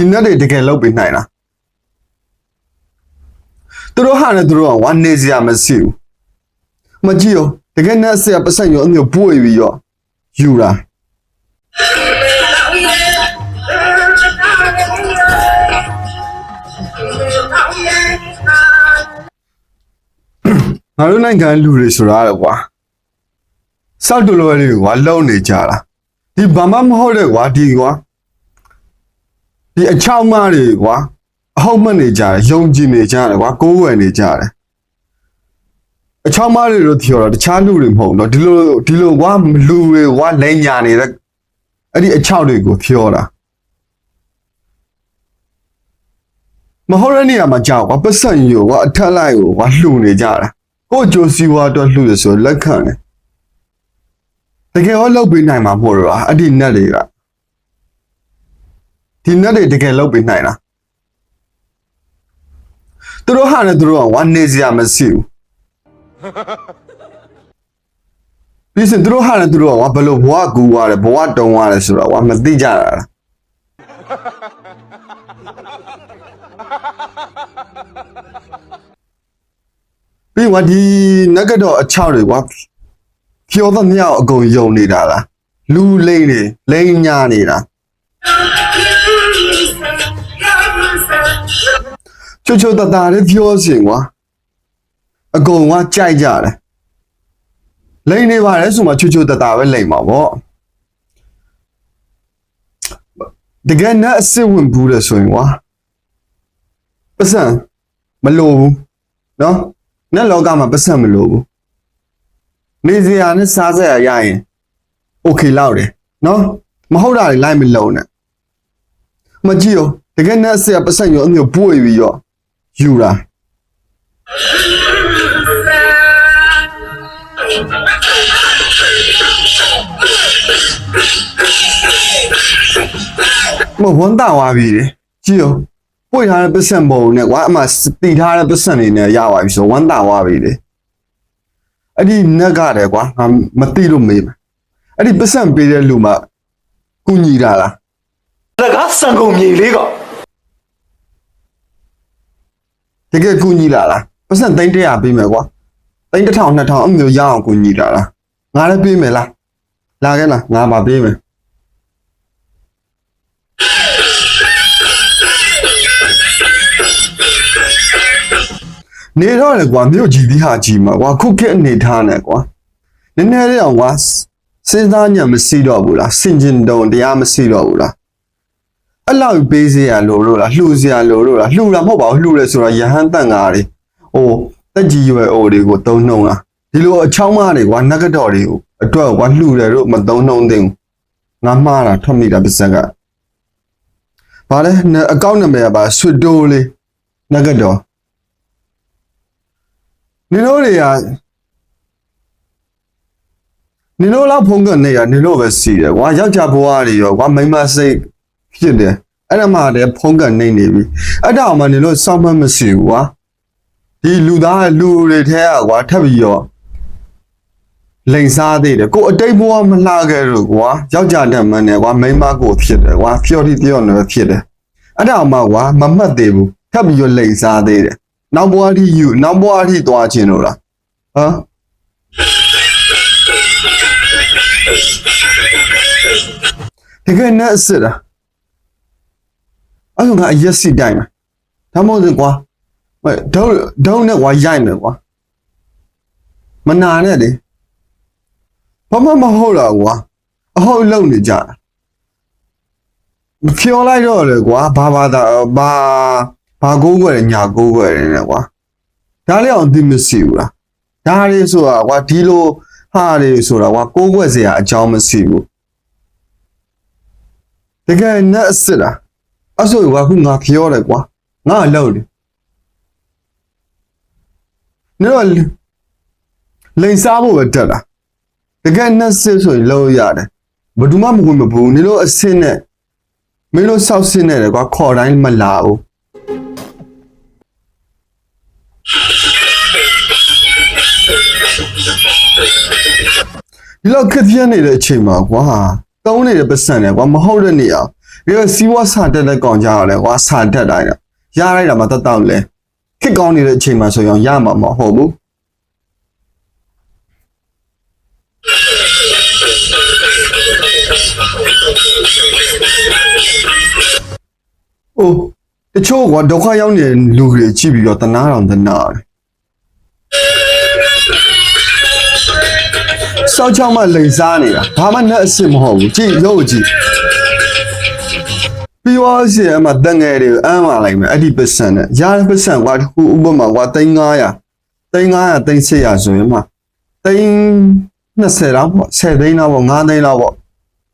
ဒီနတ်တွေတကယ်လုပ်ပေးနိုင်လားသူတို့ဟာနဲ့သူတို့ကဝါနေစရာမရှိဘူးမကြည့်ရောတကယ်နတ်ဆရာပတ်စံရောအမျိုးပွေပြီးရောယူတာငါတို့နိုင်ငံလူတွေဆိုတာလေကွာစောက်တူလိုတွေကွာလုံနေကြတာဒီဘာမှမဟုတ်တဲ့ကွာဒီကွာဒီအချောင်းမတွေကွာအဟုတ်မနေကြတယ်ယုံကြည်နေကြတယ်ကွာကိုးဝယ်နေကြတယ်အချောင်းမတွေလို့ပြောတော့တခြားလူတွေမဟုတ်တော့ဒီလိုကွာလူတွေကွာလိန်ညာနေတဲ့အဲ့ဒီအချောက်တွေကိုပြောတာမဟုတ်တဲ့နေရာမှာကြောက်ကွာပတ်စံရောကွာအထက်လိုက်ကိုကွာလှူနေကြတာကိုကြိုးစီဝါတော့လှူရဆိုလက်ခံတယ်တကယ်ရောလုပ်ပေးနိုင်မှာမဟုတ်တော့အဲ့ဒီနတ်တွေကဒီနတ်တွေတကယ်လုပ်ပေးနိုင်လားသူတို့ဟာနဲ့သူတို့ကဝါနေစရာမရှိဘူးပြီးစင်သူတို့ဟာနဲ့သူတို့ကဝါဘလို့ဘဝကူရတယ်ဘဝတုံးရတယ်ဆိုတော့ဝါမသိကြတာလားပြီးဝါဒီနဂတော့အချောက်တွေကွာဖြောသမျှအကုန်ယုံနေတာလားလူလိမ့်နေလိမ့်ညာနေတာချိုတတာလေးပြောစင်ကွာအကုန်ကကြိုက်ကြတယ်လိမ့်နေပါလေဆိုမှချိုတတာပဲလိမ့်မှာပေါ့တကယ်နဲ့အစ်ဝင်ဘူးလေဆိုရင်ကွာပတ်စံမလိုဘူးနော်နဲ့လောကမှာပတ်စံမလိုဘူးနေစရာနဲ့စားစရာရရင်โอเคလောက်တယ်နော်မဟုတ်တာတွေလိုက်မလုံးနဲ့မကြည့်ရောတကယ်နဲ့ဆရာပတ်စံရောအမျိုးပွေပြီးရောယူတာမဝန်တာဝါပြီကြည့်ရောပွေထားတဲ့ပတ်စံပုံနဲ့ကွာအမှတီထားတဲ့ပတ်စံတွေနဲ့ရပါပြီဆိုဝန်တာဝါပြီလေအဲ့ဒီနက်ကတယ်ကွာငါမသိလို့မေးမယ်အဲ့ဒီပတ်စံပေးတဲ့လူမှကူညီတာလားဒါကစံကုန်မြေလေးကတကယ်ကူညီလာလားပတ်စံ300ပေးမယ်ကွာ3,000 2,000အမျိုးရအောင်ကူညီလာလားငါလည်းပေးမယ်လားလာခဲ့လားငါပါပေးမယ်နေတော့လေကွာမြို့ကြီးဒီဟာကြီးမှာကွာခုခေတ်အနေထားနဲ့ကွာနည်းနည်းလေးအောင်ကွာစဉ်းစားညံမရှိတော့ဘူးလားစင်ကျင်တုံတရားမရှိတော့ဘူးလားအဲ့လောက်ပေးစရာလို့လားလှူစရာလို့လားလှူတာမဟုတ်ပါဘူးလှူတယ်ဆိုတော့ယဟန်တန်ကားတွေဟိုတက်ကြီးရွယ်အိုတွေကိုသုံးနှုံလားဒီလိုအချောင်းမတွေကွာနဂတော်တွေကိုအတွက်ကွာလှူတယ်လို့မသုံးနှုံသင့်ဘူးငါမှားတာထွက်မိတာပါစက်ကဘာလဲအကောင့်နံပါတ်ကပါဆွတိုးလေးနဂတော်နင်တို့တွေကနင်တို့လောက်ဖုန်းကနေရနင်တို့ပဲစီတယ်ကွာယောက်ျားဘဝတွေရောကွာမိန်းမစိတ်ဖြစ်တယ်အဲ့ဒါမှတည်းဖုန်းကနေနေပြီအဲ့ဒါမှနင်တို့စောင့်မှမရှိဘူးကွာဒီလူသားလူတွေထဲကကွာထပ်ပြီးရောလိန်စားသေးတယ်ကိုအတိတ်ဘဝမလှခဲ့လို့ကွာယောက်ျားတက်မှန်းတယ်ကွာမိန်းမကိုဖြစ်တယ်ကွာဖျော်တိပြောနေဖြစ်တယ်အဲ့ဒါမှကွာမမှတ်သေးဘူးထပ်ပြီးရောလိန်စားသေးတယ်နောက်ဘဝထိယူနောက်ဘဝထိသွားခြင်းလို့လားဟမ်တကယ်နဲ့စစ်တာအဲ့ဒါကအရက်စီတိုင်းမှာဒါမှမဟုတ်ကွာဒေါနဲ့ကွာရိုက်မယ်ကွာမနာနဲ့လေဘာမှမဟုတ်တော့ကွာအဟုတ်လုံနေကြဖြောလိုက်တော့လေကွာဘာကိုးွယ်ညာကိုးွယ်နေကွာဒါလည်းအောင်သိမရှိဘူးလားဒါလေးဆိုတာကွာဒီလိုဟာတွေဆိုတာကွာကိုးွယ်စရာအကြောင်းမရှိဘူးတကယ်နဲ့အစ်စ်လားအဲ့ဆိုကွာခုငါပြောတယ်ကွာငါလောက်တယ်နေတော့လိန်စားဖို့ပဲတက်တာတကယ်နဲ့စစ်ဆိုရင်လောက်ရတယ်ဘယ်သူမှမဝင်မဘူးနေလို့အစ်စ်နဲ့မင်းတို့ဆောက်စစ်နေတယ်ကွာခေါ်တိုင်းမလာဘူးဒီလောက်ခက်ပြနေတဲ့အချိန်မှာကွာတုံးနေတဲ့ပတ်စံနဲ့ကွာမဟုတ်တဲ့နေရာ ဒီစီဝါစာတက်တဲ့ကောင်ကြရတယ်ကွာစာတက်တိုင်းတော့ရလိုက်တာမှတတ်တော့လေခစ်ကောင်းနေတဲ့အချိန်မှာဆိုရင်ရမှာမဟုတ်ဘူးအိုးတချို့ကဒုက္ခရောက်နေတဲ့လူတွေကြည့်ပြီးတော့တနာတော်တနာတယ်စောက်ချောင်းမှလိန်စားနေတာဘာမှနဲ့အစ်စ်မဟုတ်ဘူးကြည့်ရုပ်ကြည့်ပြီးတော့စီအမတန်ငယ်တွေအမ်းလာလိုက်မယ်အဲ့ဒီပစံနဲ့ရာပစံကွာတခုဥပမာကွာ3500 3800ဆိုရင်မှ20လောက်ပေါ့10သိန်းလောက်ပေါ့9သိန်းလောက်ပေါ့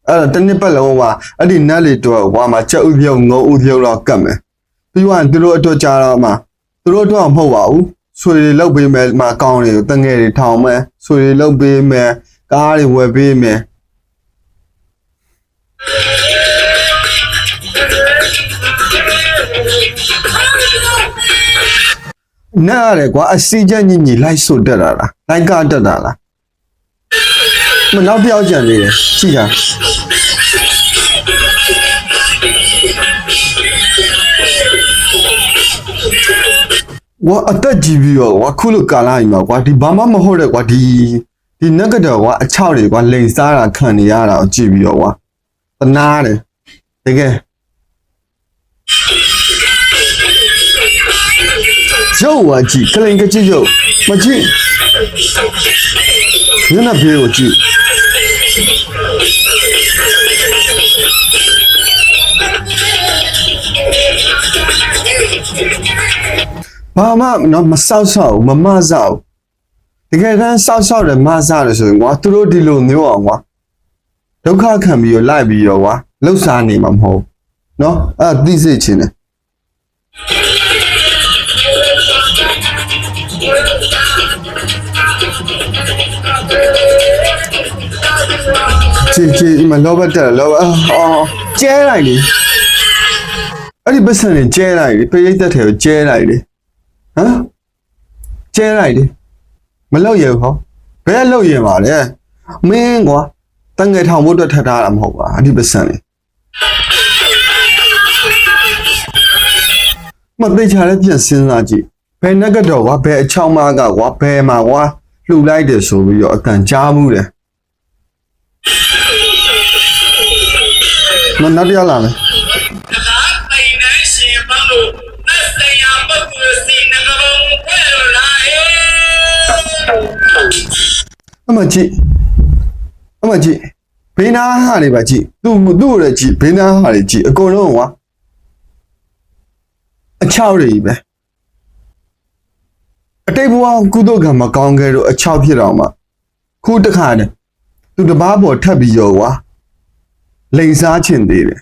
အဲ့တော့တစ်နှစ်ပတ်လုံးမှာအဲ့ဒီနက်လေးတော့ကွာမှာချက်ဥပြုတ်ငုံဥပြုတ်တော့ကတ်မယ်ပြီးတော့သူတို့အတွက်ကြတော့မှသူတို့အတွက်မဟုတ်ပါဘူးဆွေတွေလောက်ပေးမယ်မှာကောင်းတွေကိုတငယ်တွေထောင်မယ်ဆွေတွေလောက်ပေးမယ်ကားတွေဝယ်ပေးမယ်နားရတယ်ကွာအစီချက်ညင်ညလိုက်ဆိုတက်တာလားလိုက်ကတက်တာလားမနောက်ပြောက်ကြံနေတယ်ကြည့်တာဝါအတက်ကြည့်ပြီးတော့ဝါခုလိုကာလာကြီးမှာကွာဒီဘာမှမဟုတ်တဲ့ကွာဒီနက်ကတော့ကွာအချောက်တွေကွာလိန်စားတာခံနေရတာကိုကြည့်ပြီးတော့ကွာတနာတယ်တကယ်ရုပ်ဝါကြည့်ကလင်ကကြည့်ရုပ်မကြည့်ညနေဘေးကိုကြည့်ဘာမှမဆောက်ဆောက်မမဆောက်တကယ်တမ်းဆောက်ဆောက်တယ်မဆောက်တယ်ဆိုရင်ကွာသူတို့ဒီလိုမျိုးအောင်ကွာဒုက္ခခံပြီးတော့လိုက်ပြီးတော့ကွာလှုပ်ရှားနေမှာမဟုတ်နော်အဲ့သိစိတ်ချင်းတယ်ကြည့်မလောဘတက်လောကျဲလိုက်လေအဲ့ဒီပတ်စံနဲ့ကျဲလိုက်လေပိရိတ်သက်တယ်ကိုကျဲလိုက်လေဟမ်ကျဲလိုက်လေမလောက်ရဘူးဟောဘယ်လောက်ရပါလဲမင်းကွာတန်ငယ်ထောင်ဖို့အတွက်ထပ်ထားတာမဟုတ်ပါအဲ့ဒီပတ်စံလေမသိချာလည်းပြန်စဉ်းစားကြည့်ဘယ်နက်ကတော့ကွာဘယ်အချောင်းမကကွာဘယ်မှာကွာလှူလိုက်တယ်ဆိုပြီးတော့အကန်ကြားမှုတယ်မနောက်ရလာမယ်အမကြီးဘေးနာဟာတွေပါကြည့်သူ့ရဲ့ကြည့်ဘေးနာဟာတွေကြည့်အကုန်လုံးကွာအချောက်တွေပဲအတိတ်ဘဝကုသိုလ်ကံမကောင်းခဲ့တော့အချောက်ဖြစ်တော့မှခုတခါနဲ့သူတပားပေါ်ထပ်ပြီးရောကွာလိန်စားချင်သေးတယ်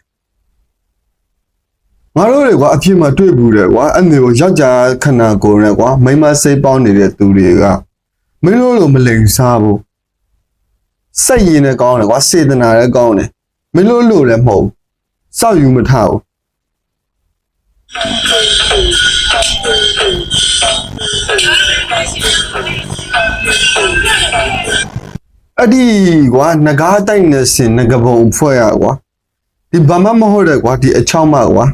ငါတို့တွေကွာအဖြစ်မှတွေ့ဘူးတယ်ကွာအဲ့မျိုးယောက်ျားခန္ဓာကိုယ်နဲ့ကွာမိန်းမစိတ်ပေါင်းနေတဲ့သူတွေကမင်းတို့လိုမလိန်စားဘူးစိတ်ရည်နဲ့ကောင်းတယ်ကွာစေတနာလည်းကောင်းတယ်မင်းတို့လိုလည်းမဟုတ်စောက်ယူမထားဘူးအဲ့ဒီကွာငကားတိုက်နေစင်ငကပုံဖွဲ့ရကွာဒီဘာမှမဟုတ်တဲ့ကွာဒီအချောင်းမကွာ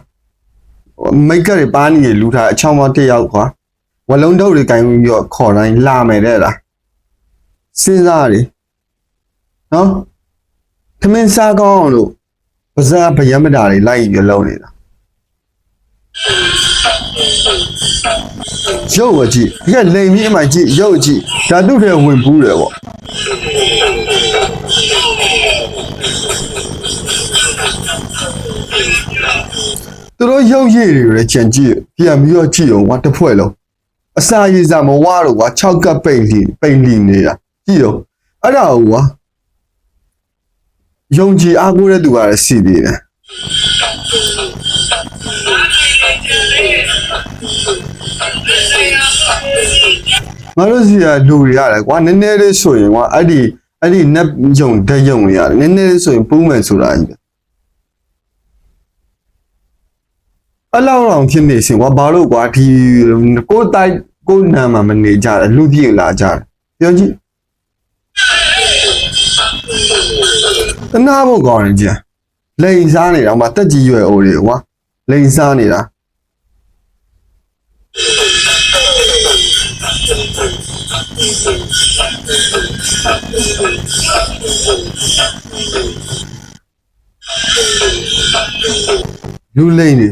မိတ်ကတွေပါနေလူထားအချောင်းမတစ်ယောက်ကွာဝလုံးတုပ်တွေကင်ပြီးတော့ခေါ်တိုင်းလာမယ်တဲ့လားစဉ်းစားတယ်နော်ထမင်းစားကောင်းလို့ပါဇာဗယမတာတွေလိုက်ပြီးလုံးနေတာရုပ်ဝကြည့်ဒီကလိန်ပြီးအမှကြည့်ရုပ်ကြည့်ဓာတုတွေဝင်ပူးတယ်ပေါ့သူတို့ရုပ်ရည်တွေလည်းကြံကြည့်ပြန်ပြီးတော့ကြည့်အောင်ကွာတစ်ဖွဲ့လုံးအစာရည်စာမဝါတော့ကွာ6ကပ်ပိန်လီနေတာကြည့်တော့အဲ့ဒါကွာယုံကြည်အားကိုးတဲ့သူကလည်းစီသေးတယ်ငါတို့စီကလူတွေရတယ်ကွာနည်းနည်းလေးဆိုရင်ကွာအဲ့ဒီနက်ယုံဓာတ်ယုံတွေရတယ်နည်းနည်းလေးဆိုရင်ပူးမယ်ဆိုတာကြီးပဲအလောက်အောင်ဖြစ်နေစင်ကွာဘာလို့ကွာဒီကိုနာမှာမနေကြတယ်လူပြည့်လာကြတယ်ပြောကြည့်တနာဖို့ကောင်းတယ်ကြာ လိန်စားနေတာကွာတက်ကြီးရွယ်အိုတွေကွာလိန်စားနေတာလူလိန်တွေ